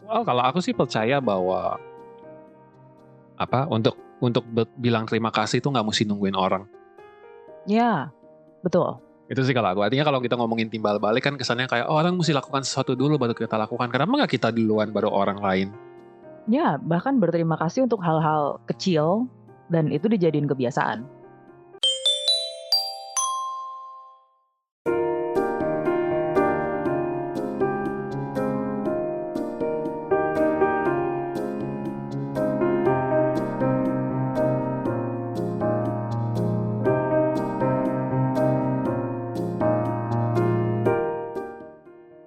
Kalau aku sih percaya bahwa untuk bilang terima kasih itu nggak mesti nungguin orang. Ya, betul. Itu sih kalau aku. Artinya kalau kita ngomongin timbal balik kan kesannya kayak orang mesti lakukan sesuatu dulu baru kita lakukan. Kenapa nggak kita duluan baru orang lain? Ya, bahkan berterima kasih untuk hal-hal kecil dan itu dijadiin kebiasaan.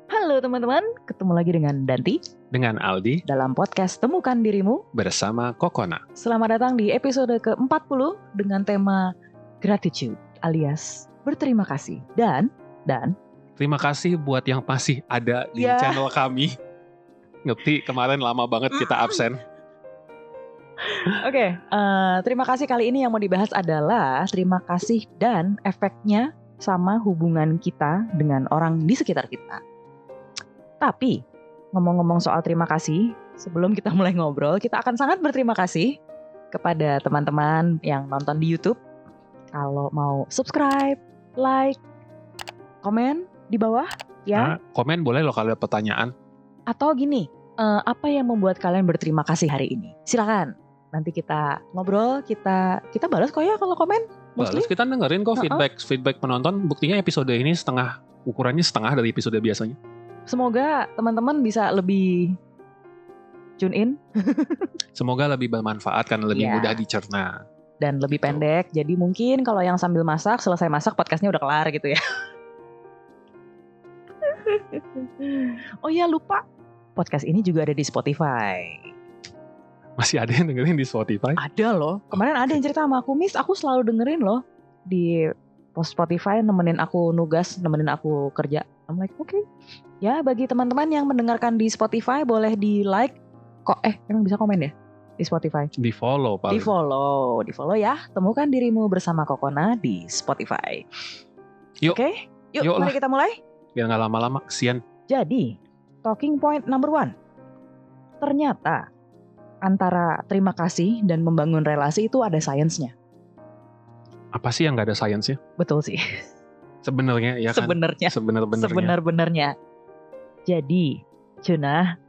Halo teman-teman, ketemu lagi dengan Danti Dengan Aldi dalam podcast Temukan Dirimu. bersama Kokona. Selamat datang di episode ke-40 dengan tema gratitude alias berterima kasih. Dan Terima kasih buat yang masih ada di Ya. channel kami. Ngerti kemarin lama banget kita absen. Oke, terima kasih kali ini yang mau dibahas adalah terima kasih dan efeknya sama hubungan kita dengan orang di sekitar kita. Tapi ngomong-ngomong soal terima kasih, sebelum kita mulai ngobrol, kita akan sangat berterima kasih kepada teman-teman yang nonton di YouTube. Kalau mau subscribe, like, komen di bawah ya. Nah, komen boleh loh kalau ada pertanyaan. Atau gini, apa yang membuat kalian berterima kasih hari ini? Silakan. Nanti kita ngobrol, kita balas kok ya kalau komen. Mostly. Terus kita dengerin kok feedback penonton. Buktinya episode ini ukurannya setengah dari episode biasanya. Semoga teman-teman bisa lebih tune in. Semoga lebih bermanfaat karena lebih mudah dicerna. Dan lebih pendek. Jadi mungkin kalau yang sambil masak, selesai masak podcastnya udah kelar gitu ya. Oh ya, lupa. Podcast ini juga ada di Spotify. Masih ada yang dengerin di Spotify? Ada loh. Kemarin ada yang cerita sama aku, Miss, aku selalu dengerin loh di Spotify, nemenin aku nugas, nemenin aku kerja. I'm like, okay. Ya, bagi teman-teman yang mendengarkan di Spotify boleh di like. Emang bisa komen ya di Spotify? Di follow paling. Di follow ya. Temukan Dirimu bersama Kokona di Spotify. Yuk. Oke, yuk mari kita mulai. Biar nggak lama-lama, kesian. Jadi, talking point number 1. Ternyata antara terima kasih dan membangun relasi itu ada sainsnya. Apa sih yang nggak ada sainsnya? Betul sih. Sebenarnya ya kan. Sebenarnya. Jadi, Junah,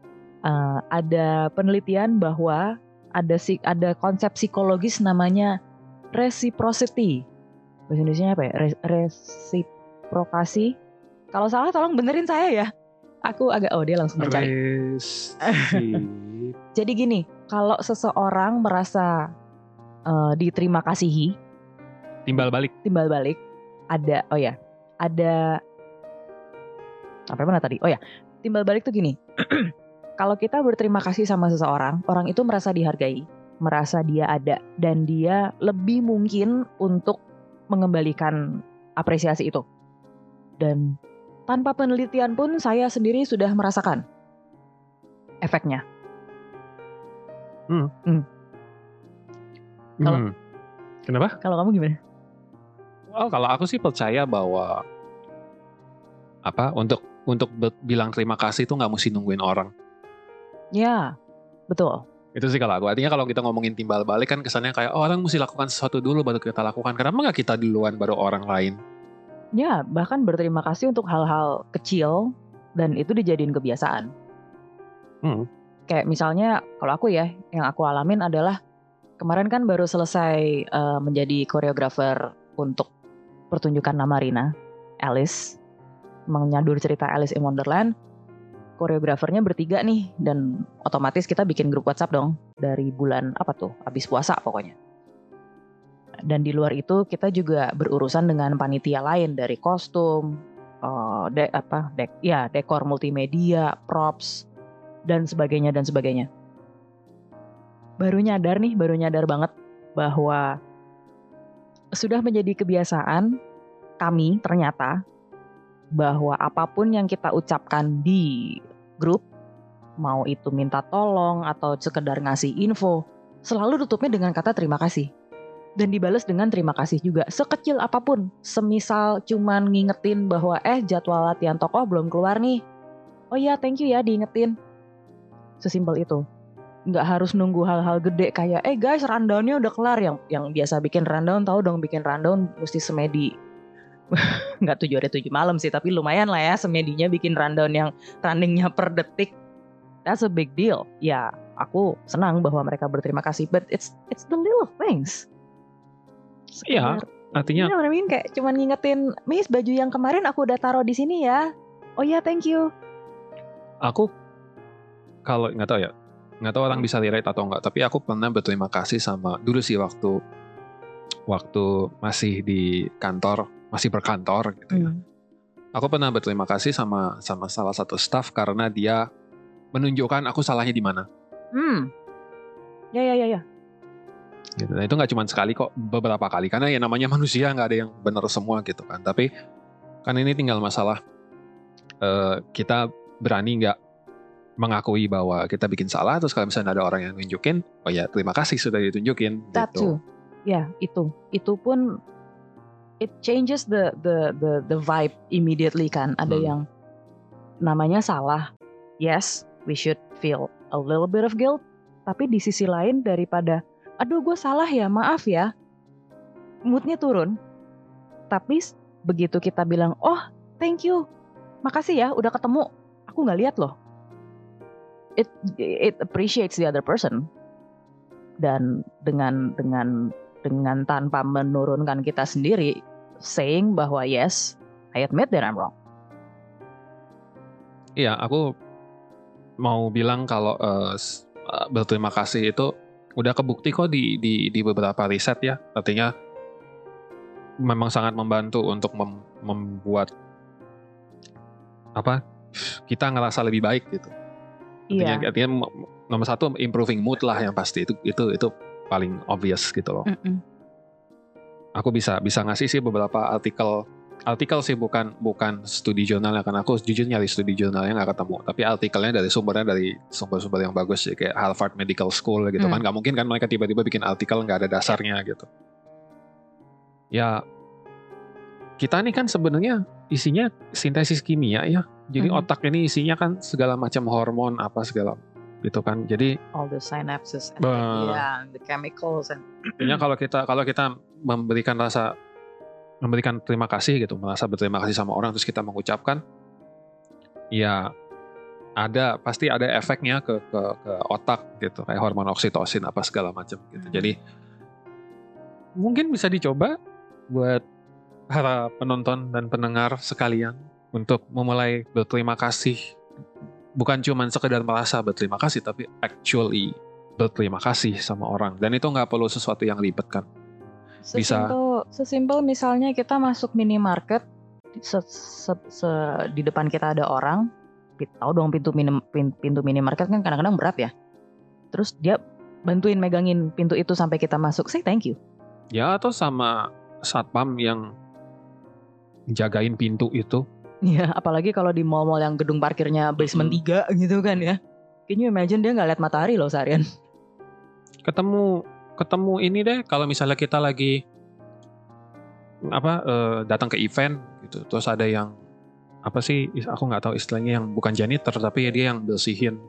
ada penelitian bahwa ada konsep psikologis namanya reciprocity. Bahasa Indonesianya apa ya? Resiprokasi. Kalau salah tolong benerin saya ya. Aku agak dia langsung mencari. Jadi gini, kalau seseorang merasa diterima kasihi, timbal balik ada sampai mana tadi? Timbal balik tuh gini. Kalau kita berterima kasih sama seseorang, orang itu merasa dihargai, merasa dia ada, dan dia lebih mungkin untuk mengembalikan apresiasi itu. Dan tanpa penelitian pun saya sendiri sudah merasakan efeknya. Kenapa? Kalau kamu gimana? Kalau aku sih percaya bahwa untuk bilang terima kasih itu nggak mesti nungguin orang. Ya, betul. Itu sih kalau aku. Artinya kalau kita ngomongin timbal balik kan kesannya kayak orang mesti lakukan sesuatu dulu baru kita lakukan. Kenapa nggak kita duluan baru orang lain? Ya, bahkan berterima kasih untuk hal-hal kecil dan itu dijadiin kebiasaan. Kayak misalnya kalau aku ya, yang aku alamin adalah kemarin kan baru selesai menjadi koreografer untuk pertunjukan Namarina, Alice, menyadur cerita Alice in Wonderland. Koreografernya bertiga nih, dan otomatis kita bikin grup WhatsApp dong dari bulan habis puasa pokoknya. Dan di luar itu kita juga berurusan dengan panitia lain dari kostum, dekor multimedia, props, dan sebagainya. Baru nyadar banget bahwa sudah menjadi kebiasaan kami ternyata bahwa apapun yang kita ucapkan di grup, mau itu minta tolong atau sekedar ngasih info, selalu tutupnya dengan kata terima kasih. Dan dibalas dengan terima kasih juga, sekecil apapun. Semisal cuman ngingetin bahwa jadwal latihan tokoh belum keluar nih. Oh iya, thank you ya diingetin. Sesimpel itu. Nggak harus nunggu hal-hal gede kayak guys rundownnya udah kelar, yang biasa bikin rundown tahu dong, bikin rundown mesti semedi. Nggak 7 hari 7 malam sih, tapi lumayan lah ya semedinya bikin rundown yang runningnya per detik. That's a big deal. Ya, aku senang bahwa mereka berterima kasih, but it's the little things. Iya, artinya you know what I mean? Kayak cuman ngingetin, Miss baju yang kemarin aku udah taruh di sini ya. Oh ya, thank you. Aku kalau nggak tahu orang bisa relate atau enggak, tapi aku pernah berterima kasih sama dulu sih waktu masih di kantor, masih berkantor gitu ya. Aku pernah berterima kasih sama salah satu staff karena dia menunjukkan aku salahnya di mana. Ya. Gitu. Nah, itu nggak cuma sekali kok, beberapa kali, karena ya namanya manusia, nggak ada yang benar semua gitu kan. Tapi kan ini tinggal masalah kita berani nggak mengakui bahwa kita bikin salah, terus kalau misalnya ada orang yang nunjukin, oh ya terima kasih sudah ditunjukin. That gitu. too. Ya, itu pun it changes the vibe immediately kan. Ada yang namanya salah. Yes, we should feel a little bit of guilt. Tapi di sisi lain daripada aduh gue salah ya, maaf ya, moodnya turun. Tapi begitu kita bilang, oh thank you, makasih ya udah ketemu, aku nggak lihat loh. It appreciates the other person. Dan dengan tanpa menurunkan kita sendiri, saying bahwa yes, I admit that I'm wrong. Iya, aku mau bilang kalau berterima kasih itu udah kebukti kok di beberapa riset ya. Artinya memang sangat membantu untuk membuat kita ngerasa lebih baik gitu. Artinya nomor satu improving mood lah yang pasti, itu paling obvious gitu loh. Aku bisa ngasih sih beberapa artikel sih, bukan studi jurnalnya, karena aku jujur nyari studi jurnalnya nggak ketemu, tapi artikelnya dari sumber yang bagus sih, kayak Harvard Medical School gitu kan. Nggak mungkin kan mereka tiba-tiba bikin artikel nggak ada dasarnya gitu. Ya kita nih kan sebenarnya isinya sintesis kimia ya, jadi otak ini isinya kan segala macam hormon apa segala gitu kan. Jadi all the synapses and the chemicals and kalau kita memberikan terima kasih gitu, merasa berterima kasih sama orang, terus kita mengucapkan, ya pasti ada efeknya ke otak gitu, kayak hormon oksitosin apa segala macam gitu. Jadi mungkin bisa dicoba buat para penonton dan pendengar sekalian untuk memulai berterima kasih, bukan cuma sekedar merasa berterima kasih, tapi actually berterima kasih sama orang. Dan itu nggak perlu sesuatu yang ribet kan. Sesimpel misalnya kita masuk minimarket, di depan kita ada orang, tahu dong pintu minimarket kan kadang-kadang berat ya. Terus dia bantuin megangin pintu itu sampai kita masuk, say thank you. Ya, atau sama satpam yang jagain pintu itu. Ya, apalagi kalau di mall-mall yang gedung parkirnya basement 3 gitu kan ya. Can you imagine dia nggak lihat matahari loh seharian. Ketemu ini deh, kalau misalnya kita lagi datang ke event gitu, terus ada yang aku nggak tahu istilahnya, yang bukan janitor tapi ya dia yang bersihin,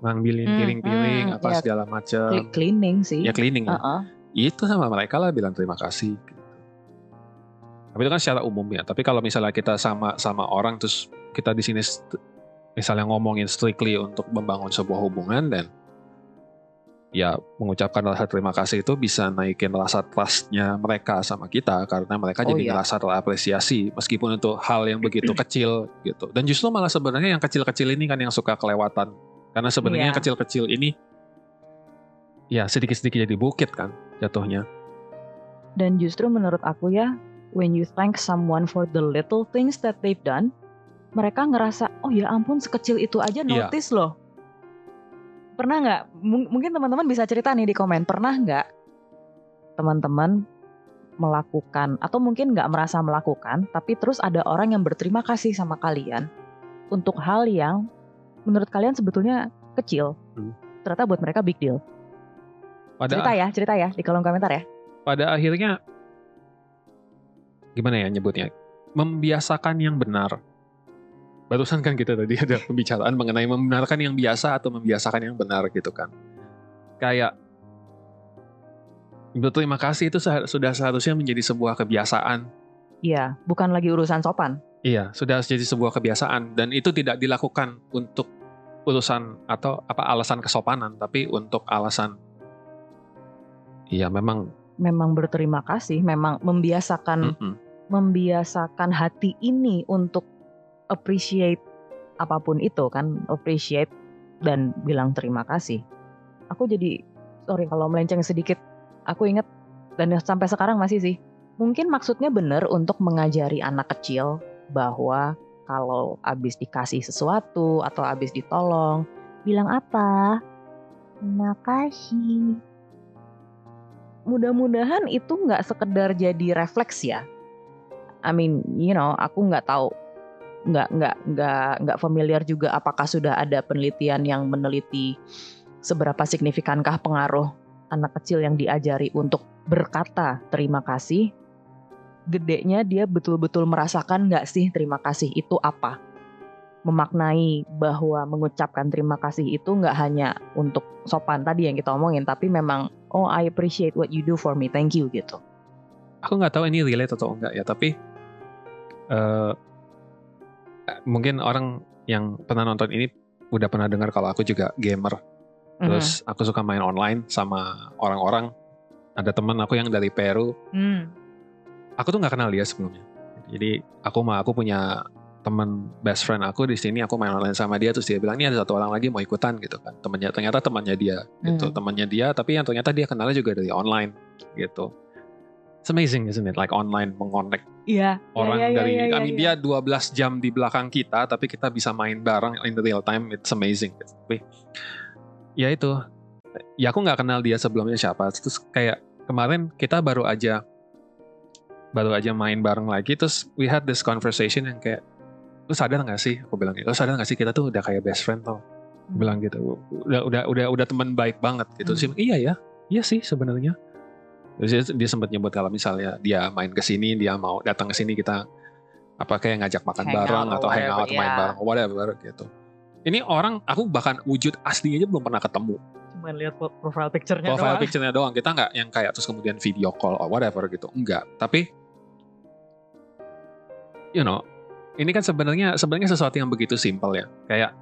ngambilin piring-piring segala macam. Cleaning sih. Ya cleaning ya. Itu sama mereka lah bilang terima kasih. Gitu. Tapi itu kan secara umum ya. Tapi kalau misalnya kita sama orang, terus kita di sini misalnya ngomongin strictly untuk membangun sebuah hubungan, dan ya mengucapkan rasa terima kasih itu bisa naikin rasa trust-nya mereka sama kita, karena mereka jadi ngerasa terapresiasi meskipun itu hal yang begitu kecil gitu. Dan justru malah sebenarnya yang kecil-kecil ini kan yang suka kelewatan, karena sebenarnya yang kecil-kecil ini ya sedikit-sedikit jadi bukit kan jatuhnya. Dan justru menurut aku ya, when you thank someone for the little things that they've done, mereka ngerasa, oh ya ampun sekecil itu aja notice loh. Pernah nggak, mungkin teman-teman bisa cerita nih di komen, pernah nggak teman-teman melakukan, atau mungkin nggak merasa melakukan, tapi terus ada orang yang berterima kasih sama kalian untuk hal yang menurut kalian sebetulnya kecil, ternyata buat mereka big deal. Cerita ya di kolom komentar ya. Pada akhirnya gimana ya nyebutnya, membiasakan yang benar. barusan kan kita tadi ada pembicaraan mengenai membenarkan yang biasa atau membiasakan yang benar gitu kan. Kayak berterima kasih itu sudah seharusnya menjadi sebuah kebiasaan. Iya, bukan lagi urusan sopan. Iya, sudah jadi sebuah kebiasaan dan itu tidak dilakukan untuk urusan atau alasan kesopanan, tapi untuk alasan memang berterima kasih, memang membiasakan hati ini untuk appreciate apapun itu kan, appreciate dan bilang terima kasih. Aku jadi sorry kalau melenceng sedikit, aku ingat dan sampai sekarang masih sih. Mungkin maksudnya benar untuk mengajari anak kecil bahwa kalau abis dikasih sesuatu atau abis ditolong, bilang apa? Terima kasih. Mudah-mudahan itu nggak sekedar jadi refleks ya. I mean, aku nggak tahu, nggak familiar juga apakah sudah ada penelitian yang meneliti seberapa signifikankah pengaruh anak kecil yang diajari untuk berkata terima kasih. Gedenya dia betul-betul merasakan nggak sih terima kasih itu apa? Memaknai bahwa mengucapkan terima kasih itu nggak hanya untuk sopan tadi yang kita omongin, tapi memang I appreciate what you do for me, thank you gitu. Aku nggak tahu ini relate atau enggak ya, tapi mungkin orang yang pernah nonton ini udah pernah dengar kalau aku juga gamer. Terus aku suka main online sama orang-orang. Ada teman aku yang dari Peru. Aku tuh nggak kenal dia sebelumnya. Jadi aku punya teman best friend aku di sini, aku main online sama dia, terus dia bilang ini ada satu orang lagi mau ikutan gitu kan. Ternyata temannya dia gitu, temannya dia, tapi yang ternyata dia kenalnya juga dari online gitu. It's amazing, isn't it? Like online mengonek orang dari, dia 12 jam di belakang kita, tapi kita bisa main bareng in the real time. It's amazing. Tapi ya itu, ya aku nggak kenal dia sebelumnya siapa. Terus kayak kemarin kita baru aja main bareng lagi, terus we had this conversation yang kayak, lu sadar nggak sih? Aku bilang gitu. Lu sadar nggak sih kita tuh udah kayak best friend tau? Bilang gitu. Udah teman baik banget gitu. Terus iya sih sebenarnya. Terus dia sempat nyebut kalau misalnya dia main ke sini, dia mau datang ke sini, kita kayak ngajak makan bareng atau hangout main bareng whatever gitu. Ini orang aku bahkan wujud aslinya aja belum pernah ketemu. Cuma lihat profile picture-nya doang. Kita nggak yang kayak terus kemudian video call or whatever gitu. Enggak. Tapi ini kan sebenarnya sesuatu yang begitu simple ya. Kayak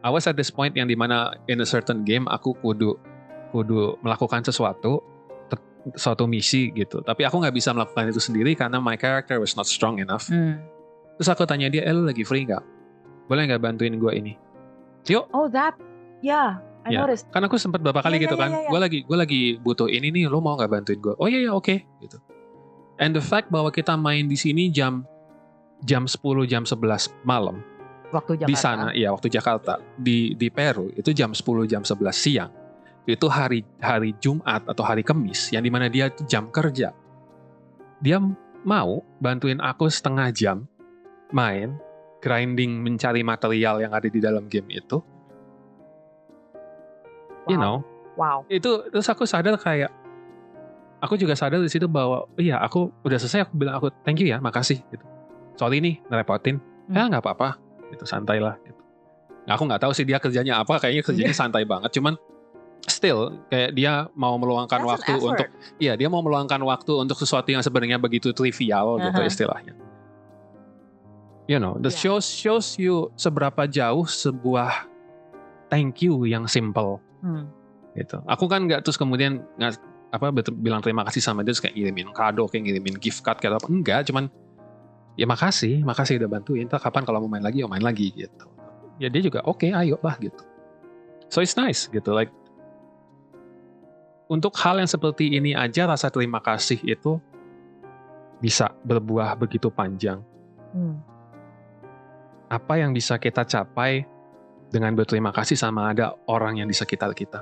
I was at this point yang dimana in a certain game aku kudu melakukan suatu misi gitu. Tapi aku nggak bisa melakukan itu sendiri karena my character was not strong enough. Terus aku tanya dia, lu lagi free nggak? Boleh nggak bantuin gue ini? Yuk. Oh that, I noticed. Kan aku sempat beberapa kali gitu kan. Gue lagi butuh ini nih, lu mau nggak bantuin gue? Oh iya oke. Gitu. And the fact bahwa kita main di sini jam 10, jam 11 malam. Waktu Jakarta. Di sana, waktu Jakarta. Di Peru itu jam 10, jam 11 siang. Itu hari Jumat atau hari Kamis yang dimana dia jam kerja. Dia mau bantuin aku setengah jam main, grinding, mencari material yang ada di dalam game itu. Wow. Wow. Itu terus aku sadar kayak, aku juga sadar di situ bahwa aku udah selesai, aku bilang aku thank you ya, makasih gitu. Sorry nih ngerepotin. Nggak apa-apa gitu, santai lah gitu. Aku nggak tahu sih dia kerjanya apa, kayaknya kerjanya santai banget, cuman still kayak dia mau meluangkan waktu untuk dia mau meluangkan waktu untuk sesuatu yang sebenarnya begitu trivial gitu istilahnya. Shows you seberapa jauh sebuah thank you yang simple. Gitu. Aku kan nggak terus kemudian bilang terima kasih sama dia terus kayak ngirimin kado, kayak ngirimin gift card kayak apa, enggak, cuman ya makasih udah bantuin, entah kapan kalau mau main lagi main lagi gitu. Ya dia juga oke, ayo lah gitu. So it's nice gitu, like untuk hal yang seperti ini aja rasa terima kasih itu bisa berbuah begitu panjang. Apa yang bisa kita capai dengan berterima kasih sama ada orang yang di sekitar kita.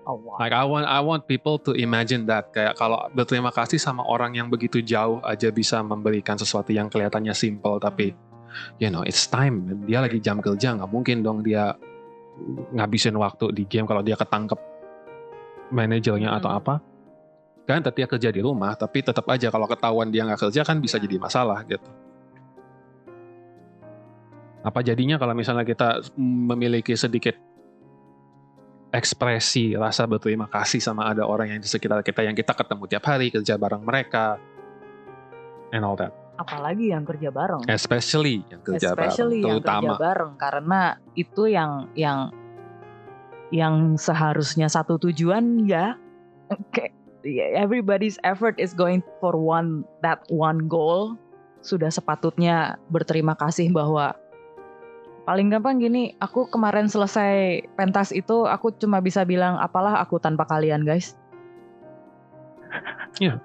Oh, wow. Like I want people to imagine that, kayak kalau berterima kasih sama orang yang begitu jauh aja bisa memberikan sesuatu yang kelihatannya simple, tapi it's time. Dia lagi jam kerja, nggak mungkin dong dia ngabisin waktu di game kalau dia ketangkep manajernya atau apa. Kan tetap dia kerja di rumah, tapi tetap aja kalau ketahuan dia nggak kerja kan bisa jadi masalah gitu. Apa jadinya kalau misalnya kita memiliki sedikit ekspresi rasa berterima kasih sama ada orang yang di sekitar kita yang kita ketemu tiap hari, kerja bareng mereka, and all that. Apalagi yang kerja bareng. Especially yang kerja bareng, karena itu yang seharusnya satu tujuan ya. Everybody's effort is going for that one goal. Sudah sepatutnya berterima kasih bahwa paling gampang gini, aku kemarin selesai pentas itu, aku cuma bisa bilang, apalah aku tanpa kalian guys. Ya,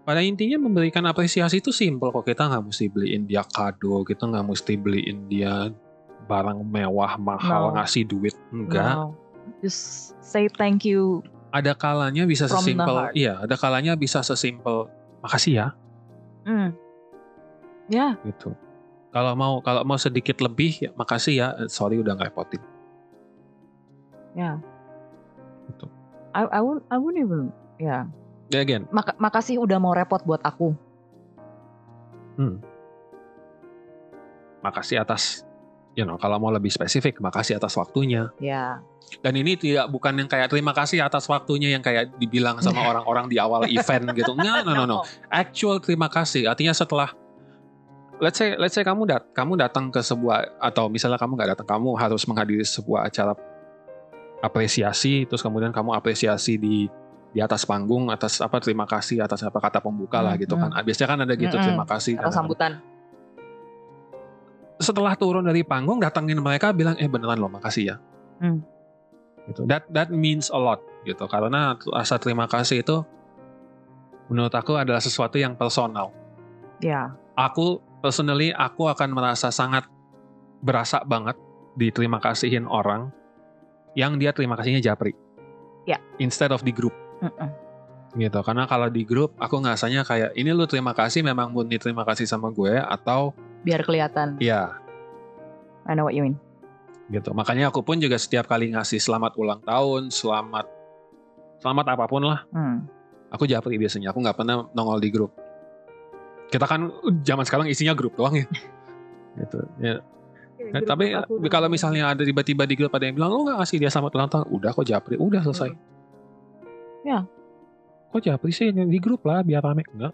pada intinya memberikan apresiasi itu simple kok. Kita nggak mesti beliin dia kado, kita nggak mesti beliin dia barang mewah, mahal, ngasih duit, enggak. No. Just say thank you. Ada kalanya bisa sesimpel, ada kalanya bisa sesimpel, makasih ya. Ya. Gitu. Kalau mau sedikit lebih, ya makasih ya, sorry udah ngerepotin. Ya. Gitu. I wouldn't even, ya. Yeah. Again. Makasih udah mau repot buat aku. Makasih atas, kalau mau lebih spesifik, makasih atas waktunya. Ya. Dan ini bukan yang kayak terima kasih atas waktunya yang kayak dibilang sama orang-orang di awal event gitu. No. Actual terima kasih. Artinya setelah let's say kamu datang ke sebuah, atau misalnya kamu nggak datang, kamu harus menghadiri sebuah acara apresiasi, terus kemudian kamu apresiasi di atas panggung atas terima kasih atas kata pembuka lah gitu kan. Biasanya kan ada gitu terima kasih atau sambutan. Setelah turun dari panggung, datangin mereka bilang beneran loh makasih ya. Gitu. That means a lot gitu, karena rasa terima kasih itu menurut aku adalah sesuatu yang personal. Ya. Aku akan merasa sangat berasa banget diterima kasihin orang yang dia terima kasihnya japri. Ya. Instead of di grup. Gitu. Karena kalau di grup aku ngerasanya kayak ini lu terima kasih memang murni terima kasih sama gue atau biar kelihatan. Iya. I know what you mean. Gitu. Makanya aku pun juga setiap kali ngasih selamat ulang tahun, selamat apapun lah. Aku japri biasanya. Aku nggak pernah nongol di grup. Kita kan zaman sekarang isinya grup doang ya. Gitu. Ya. Tapi kalau misalnya ada tiba-tiba di grup ada yang bilang, lu gak ngasih dia selamat ulang tahun, udah kok japri, udah selesai. Ya. Kok japri sih di grup lah biar rame, enggak.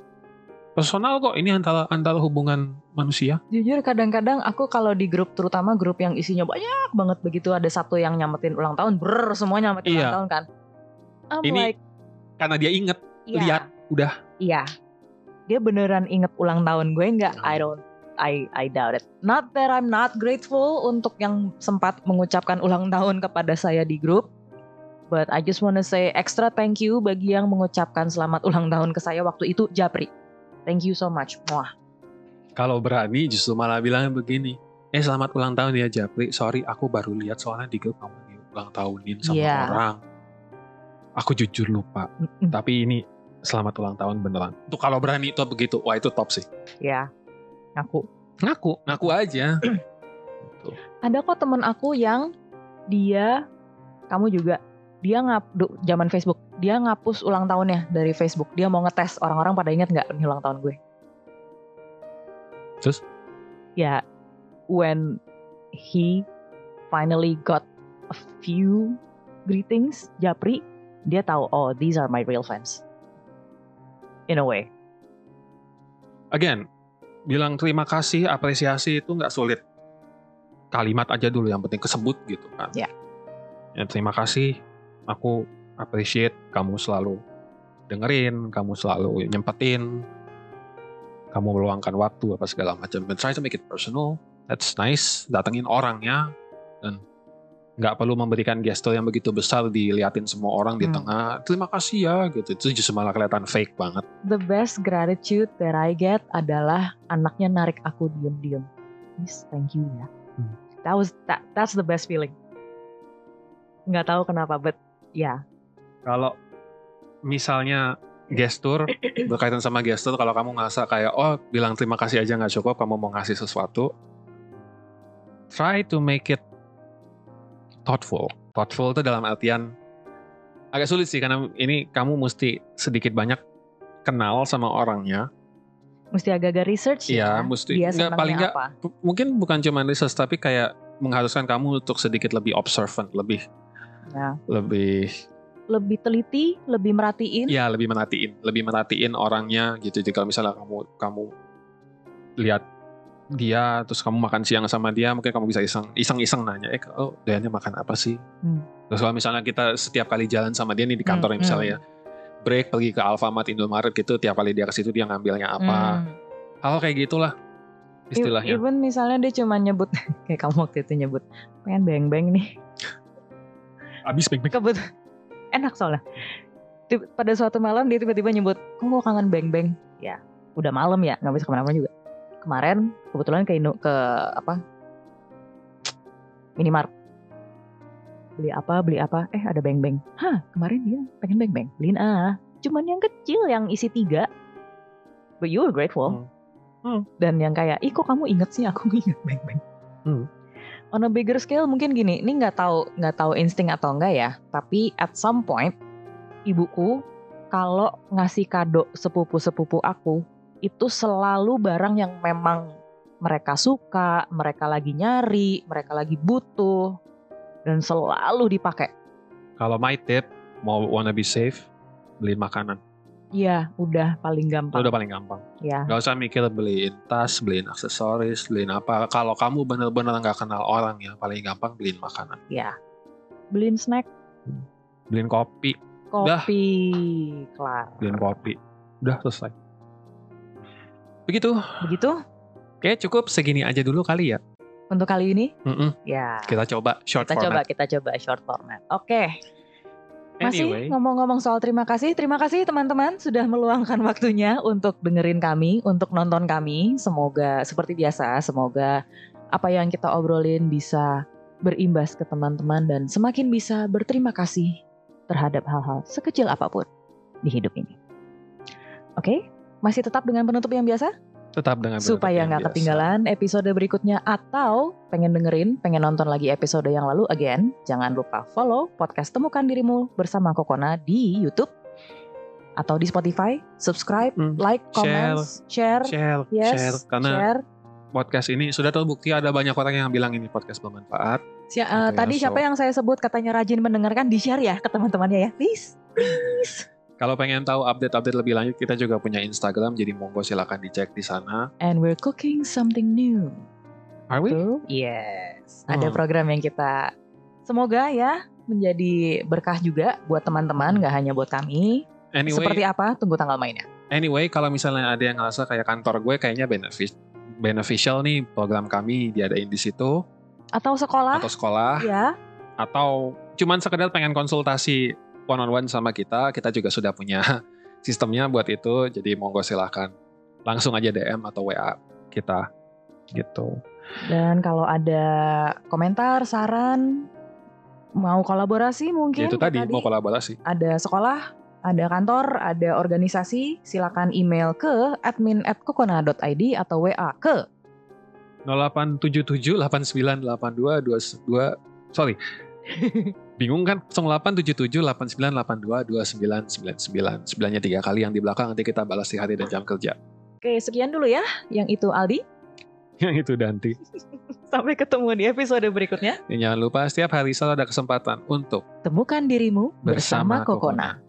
Personal kok, ini antara hubungan manusia. Jujur kadang-kadang aku kalau di grup, terutama grup yang isinya banyak banget begitu, ada satu yang nyamatin ulang tahun, semua nyamatin ulang tahun kan. Ini karena dia inget, lihat, udah. Iya. Dia beneran inget ulang tahun gue nggak? I doubt it. Not that I'm not grateful untuk yang sempat mengucapkan ulang tahun kepada saya di grup, but I just wanna say extra thank you bagi yang mengucapkan selamat ulang tahun ke saya waktu itu, Japri. Thank you so much. Muah. Kalau berani justru malah bilangnya begini, selamat ulang tahun ya Japri, sorry aku baru lihat soalnya di grup kamu ulang tahunin sama orang. Aku jujur lupa, tapi ini selamat ulang tahun beneran. Tuh kalau berani itu begitu, wah itu top sih. Ya, ngaku aja. Gitu. Ada kok temen aku yang kamu juga, dia zaman Facebook, dia ngapus ulang tahunnya dari Facebook. Dia mau ngetes orang-orang pada ingat nggak ini ulang tahun gue. Terus? Ya, when he finally got a few greetings, Japri, dia tahu, oh these are my real fans. In a way. Again, bilang terima kasih, apresiasi itu nggak sulit. Kalimat aja dulu, yang penting kesebut gitu kan. Ya. Ya, terima kasih, aku appreciate kamu selalu dengerin, kamu selalu nyempetin, kamu meluangkan waktu apa segala macam. And try to make it personal. That's nice. Datengin orangnya dan nggak perlu memberikan gestur yang begitu besar diliatin semua orang di tengah. Terima kasih ya gitu. Itu justru malah kelihatan fake banget. The best gratitude that I get adalah anaknya narik aku diem-diem. Please, thank you ya. That's the best feeling. Nggak tahu kenapa, but ya. Kalau misalnya gestur berkaitan sama gestur, kalau kamu ngerasa kayak bilang terima kasih aja nggak cukup, kamu mau ngasih sesuatu, try to make it thoughtful. Thoughtful itu dalam artian agak sulit sih, karena ini kamu mesti sedikit banyak kenal sama orangnya Mesti agak-agak research ya. Iya, mesti. Dia Nggak, paling nggak, apa. mungkin bukan cuma research, tapi kayak mengharuskan kamu untuk sedikit lebih observant, lebih teliti, lebih merhatiin. Iya, lebih merhatiin orangnya gitu. Jadi kalau misalnya kamu lihat dia, terus kamu makan siang sama dia, mungkin kamu bisa iseng nanya, doyannya makan apa sih? Terus kalau misalnya kita setiap kali jalan sama dia nih di kantor misalnya, break pergi ke Alfamart, Indomaret gitu, tiap kali dia ke situ dia ngambilnya apa, hal kayak gitulah istilahnya. Even misalnya dia cuma nyebut kayak kamu waktu itu nyebut pengen beng-beng nih, abis beng-beng enak soalnya. Pada suatu malam dia tiba-tiba nyebut, kok kangen beng-beng? Ya udah malam ya, nggak bisa kemana-mana juga. Kemarin kebetulan ke Minimart, beli apa, ada beng-beng. Kemarin dia pengen beng-beng, beliin cuman yang kecil yang isi 3, but you were grateful. Dan yang kayak, kok kamu inget sih aku inget beng-beng. On a bigger scale mungkin gini, ini nggak tahu insting atau enggak ya, tapi at some point ibuku kalau ngasih kado sepupu aku itu selalu barang yang memang mereka suka, mereka lagi nyari, mereka lagi butuh, dan selalu dipakai. Kalau my tip, mau wanna be safe, beliin makanan. Iya, udah paling gampang. Ya. Gak usah mikir beliin tas, beliin aksesoris, beliin apa. Kalau kamu benar-benar gak kenal orang ya, paling gampang beliin makanan. Iya. Beliin snack. Beliin kopi. Udah. Kelar. Beliin kopi. Udah selesai. Begitu. Oke, cukup segini aja dulu kali ya. Untuk kali ini? Ya. Kita coba short format. Kita coba short format. Oke. Masih ngomong-ngomong soal terima kasih teman-teman sudah meluangkan waktunya untuk dengerin kami, untuk nonton kami. Semoga seperti biasa, semoga apa yang kita obrolin bisa berimbas ke teman-teman dan semakin bisa berterima kasih terhadap hal-hal sekecil apapun di hidup ini. Oke, masih tetap dengan penutup yang biasa? Tetap dengan penutup supaya nggak ketinggalan episode berikutnya, atau pengen nonton lagi episode yang lalu again, jangan lupa follow podcast Temukan Dirimu bersama Kokona di YouTube atau di Spotify. Subscribe, like, comment, share. Karena podcast ini sudah terbukti ada banyak orang yang bilang ini podcast bermanfaat. Tadi siapa yang saya sebut katanya rajin mendengarkan, di-share ya ke teman-temannya ya, please. Kalau pengen tahu update-update lebih lanjut, kita juga punya Instagram, jadi monggo silakan dicek di sana. And we're cooking something new. Are we? Yes. Ada program yang kita semoga ya menjadi berkah juga buat teman-teman, nggak hanya buat kami. Anyway, seperti apa? Tunggu tanggal mainnya. Anyway, kalau misalnya ada yang ngerasa kayak kantor gue kayaknya beneficial nih program kami diadain di situ. Atau sekolah. Ya. Atau cuman sekedar pengen konsultasi one-on-one sama kita juga sudah punya sistemnya buat itu. Jadi monggo silahkan langsung aja DM atau WA kita gitu. Dan kalau ada komentar, saran, mau kolaborasi mungkin. Itu tadi mau kolaborasi. Ada sekolah, ada kantor, ada organisasi, silakan email ke admin@kokona.id atau WA ke 0877898222. Sorry. Bingung kan? 087789822999. 9-nya 3 kali, yang di belakang nanti kita balas di hari dan jam kerja. Oke, sekian dulu ya. Yang itu Aldi. Yang itu Danti. Sampai ketemu di episode berikutnya. Dan jangan lupa setiap hari selalu ada kesempatan untuk temukan dirimu bersama Kokona.